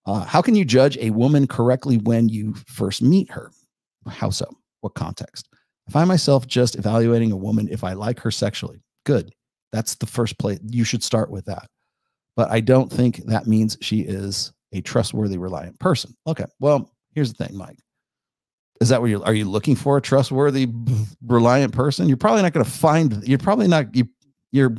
How can you judge a woman correctly when you first meet her? How so? What context? I find myself just evaluating a woman if I like her sexually. Good. That's the first place. You should start with that. But I don't think that means she is a trustworthy, reliant person. Okay. Well, here's the thing, Mike. Is that what are you looking for? A trustworthy, reliant person? You're probably not going to find, you're probably not, your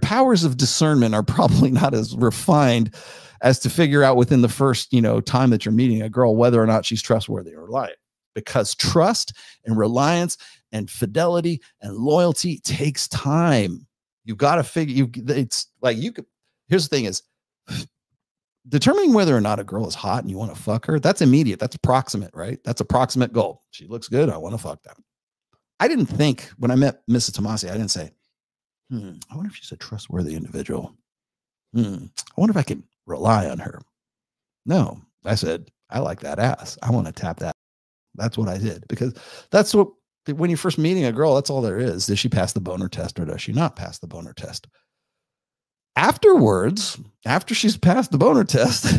powers of discernment are probably not as refined as to figure out within the first, time that you're meeting a girl, whether or not she's trustworthy or reliant. Because trust and reliance and fidelity and loyalty takes time. You've got to figure, it's like here's the thing is, determining whether or not a girl is hot and you want to fuck her, that's immediate. That's approximate, right? That's approximate goal. She looks good. I want to fuck that. I didn't think when I met Mrs. Tomasi, I didn't say, I wonder if she's a trustworthy individual. I wonder if I can rely on her. No, I said, I like that ass. I want to tap that. That's what I did, because that's what, when you're first meeting a girl, that's all there is. Does she pass the boner test or does she not pass the boner test? Afterwards, after she's passed the boner test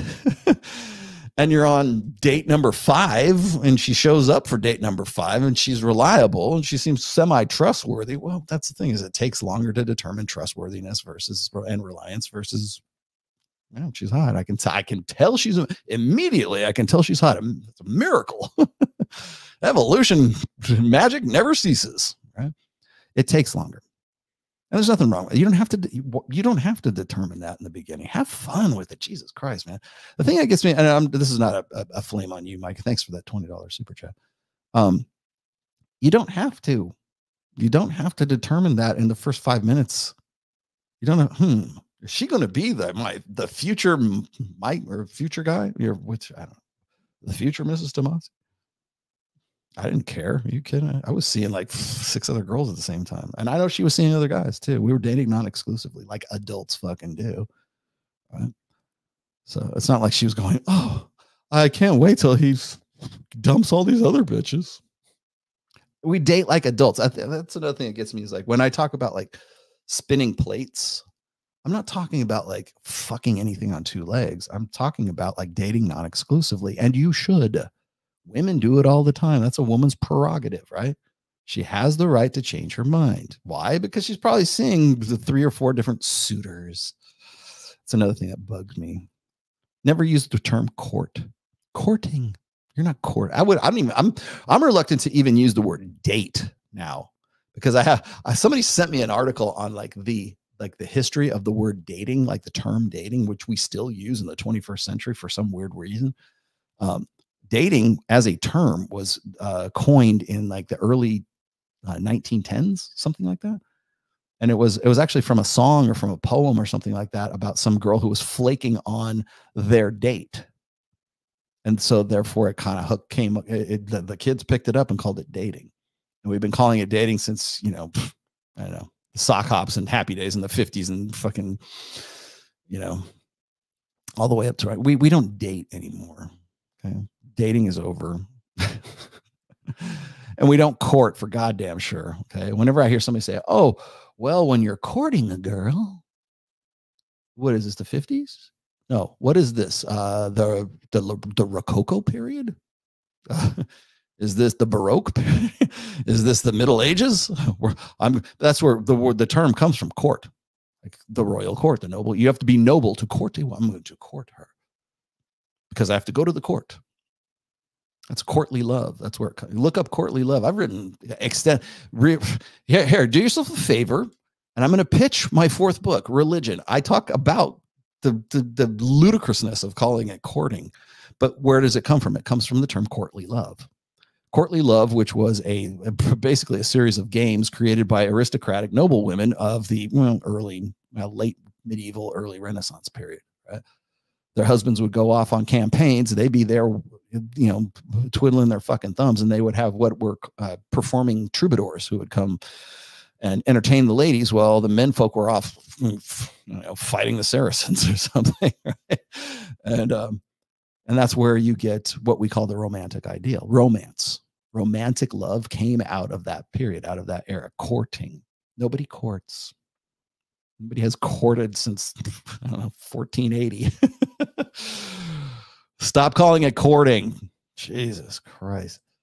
and you're on date number 5 and she shows up for date number 5 and she's reliable and she seems semi-trustworthy. Well, that's the thing, is it takes longer to determine trustworthiness and reliance versus, she's hot. I can tell she's immediately. I can tell she's hot. It's a miracle. Evolution magic never ceases, right? It takes longer. And there's nothing wrong with it. You don't have to determine that in the beginning. Have fun with it. Jesus Christ, man. The thing that gets me, and this is not a flame on you, Mike. Thanks for that $20 super chat. You don't have to determine that in the first 5 minutes. You don't know, is she going to be the future Mike or future guy? I don't know. The future Mrs. Tomasi? I didn't care. Are you kidding? I was seeing like 6 other girls at the same time. And I know she was seeing other guys too. We were dating non-exclusively, like adults fucking do. Right? So it's not like she was going, oh, I can't wait till he dumps all these other bitches. We date like adults. That's another thing that gets me, is like when I talk about like spinning plates, I'm not talking about like fucking anything on 2 legs. I'm talking about like dating non-exclusively. And you should. Women do it all the time. That's a woman's prerogative, right? She has the right to change her mind. Why? Because she's probably seeing the 3 or 4 different suitors. It's another thing that bugs me. Never use the term court. Courting. You're not court. I'm reluctant to even use the word date now, because somebody sent me an article on like the history of the word dating, like the term dating, which we still use in the 21st century for some weird reason. Dating as a term was coined in like the early 1910s, something like that. And it was actually from a song or from a poem or something like that about some girl who was flaking on their date. And so therefore it kind of the kids picked it up and called it dating. And we've been calling it dating since, I don't know, the sock hops and happy days in the 50s and fucking, all the way up to right. We don't date anymore. Okay. Dating is over. And we don't court for goddamn sure. Okay. Whenever I hear somebody say, oh, well, when you're courting a girl, what is this, the 50s? No, what is this? The Rococo period? Is this the Baroque period? Is this the Middle Ages? That's where the term comes from, court. Like the royal court, the noble. You have to be noble to court. I'm going to court her because I have to go to the court. That's courtly love. That's where look up courtly love. I've written here, do yourself a favor. And I'm going to pitch my 4th book, Religion. I talk about the ludicrousness of calling it courting, but where does it come from? It comes from the term courtly love. Courtly love, which was basically a series of games created by aristocratic noble women of the late medieval, early Renaissance period, right? Their husbands would go off on campaigns. They'd be there, twiddling their fucking thumbs, and they would have what were performing troubadours who would come and entertain the ladies while the men folk were off, fighting the Saracens or something. Right? And that's where you get what we call the romantic ideal. Romantic love came out of that period, out of that era. Courting. Nobody courts. Nobody has courted since, I don't know, 1480. Stop calling it courting. Jesus Christ.